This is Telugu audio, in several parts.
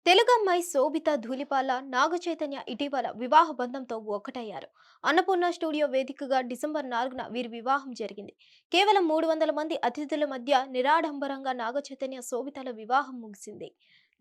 తెలుగమ్మాయి శోభిత ధూళిపాల నాగచైతన్య ఇటీవల వివాహ బంధంతో ఒక్కటయ్యారు. అన్నపూర్ణ స్టూడియో వేదికగా డిసెంబర్ 4న వీరి వివాహం జరిగింది. కేవలం 300 మంది అతిథుల మధ్య నిరాడంబరంగా నాగచైతన్య శోభితల వివాహం ముగిసింది.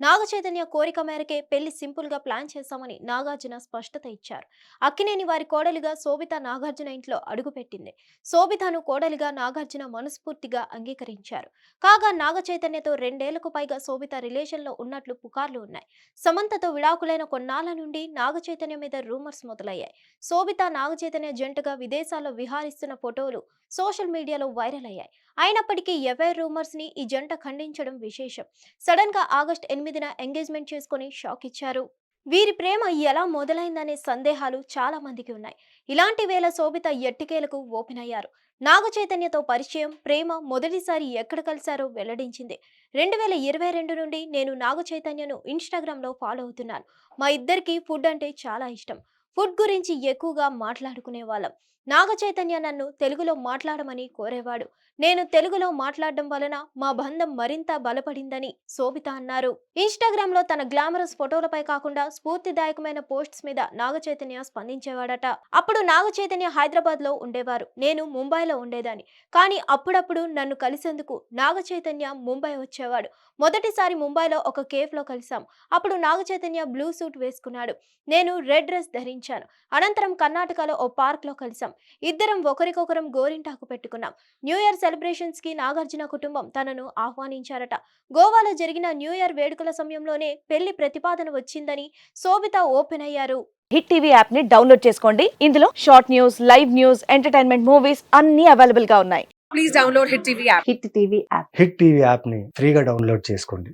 నాగచైతన్య కోరిక మేరకే పెళ్లి సింపుల్ గా ప్లాన్ చేశామని నాగార్జున స్పష్టత ఇచ్చారు. అక్కినేని వారి కోడలిగా శోభిత నాగార్జున ఇంట్లో అడుగుపెట్టింది. శోభితను కోడలిగా నాగార్జున మనస్ఫూర్తిగా అంగీకరించారు. కాగా నాగచైతన్యతో 2 ఏళ్లకు పైగా శోభిత రిలేషన్ లో ఉన్నట్లు పుకార్లు ఉన్నాయి. సమంతతో విడాకులైన కొన్నాళ్ల నుండి నాగచైతన్య మీద రూమర్స్ మొదలయ్యాయి. శోభిత నాగచైతన్య జంటగా విదేశాల్లో విహారిస్తున్న ఫోటోలు సోషల్ మీడియాలో వైరల్ అయ్యాయి. అయినప్పటికీ ఎఫ్ఐఆర్ రూమర్స్ ని ఈ జంట ఖండించడం విశేషం. సడన్ గా ఆగస్టు 8న ఎంగేజ్మెంట్ చేసుకుని షాక్ ఇచ్చారు. వీరి ప్రేమ ఎలా మొదలైందనే సందేహాలు చాలా మందికి ఉన్నాయి. ఇలాంటి వేళ శోభిత ఎట్టికేలకు ఓపెన్ అయ్యారు. నాగచైతన్యతో పరిచయం, ప్రేమ మొదటిసారి ఎక్కడ కలిశారో వెల్లడించింది. 2022 నుండి నేను నాగచైతన్యను ఇన్స్టాగ్రామ్లో ఫాలో అవుతున్నాను. మా ఇద్దరికి ఫుడ్ అంటే చాలా ఇష్టం. ఫుడ్ గురించి ఎక్కువగా మాట్లాడుకునే వాళ్ళం. నాగచైతన్య నన్ను తెలుగులో మాట్లాడమని కోరేవాడు. నేను తెలుగులో మాట్లాడడం వలన మా బంధం మరింత బలపడిందని శోభిత అన్నారు. ఇన్స్టాగ్రామ్ లో తన గ్లామరస్ ఫోటోలపై కాకుండా స్ఫూర్తిదాయకమైన పోస్ట్స్ మీద నాగచైతన్య స్పందించేవాడట. అప్పుడు నాగచైతన్య హైదరాబాద్ లో ఉండేవారు, నేను ముంబైలో ఉండేదాన్ని. కానీ అప్పుడప్పుడు నన్ను కలిసేందుకు నాగచైతన్య ముంబై వచ్చేవాడు. మొదటిసారి ముంబైలో ఒక కేఫ్ లో కలిసాం. అప్పుడు నాగచైతన్య బ్లూ సూట్ వేసుకున్నాడు, నేను రెడ్ డ్రెస్ ధరించాను. అనంతరం కర్ణాటకలో ఓ పార్క్ లో కలిసాం. ఇద్దరం ఒకరికొకరం గోరింటాకు పెట్టుకున్నాం. న్యూ ఇయర్ సెలబ్రేషన్స్ కి నాగార్జున కుటుంబం తనను ఆహ్వానించారట. గోవాలో జరిగిన న్యూ ఇయర్ వేడుకల సమయంలోనే పెళ్లి ప్రతిపాదన వచ్చిందని శోభిత ఓపెన్ అయ్యారు. హిట్ టీవీ యాప్ ని డౌన్లోడ్ చేసుకోండి. ఇందులో short news, live news, entertainment movies అన్ని అవైలబుల్ గా ఉన్నాయి. Please download Hit TV app. Hit TV app. Hit TV యాప్ని ఫ్రీగా డౌన్లోడ్ చేసుకోండి.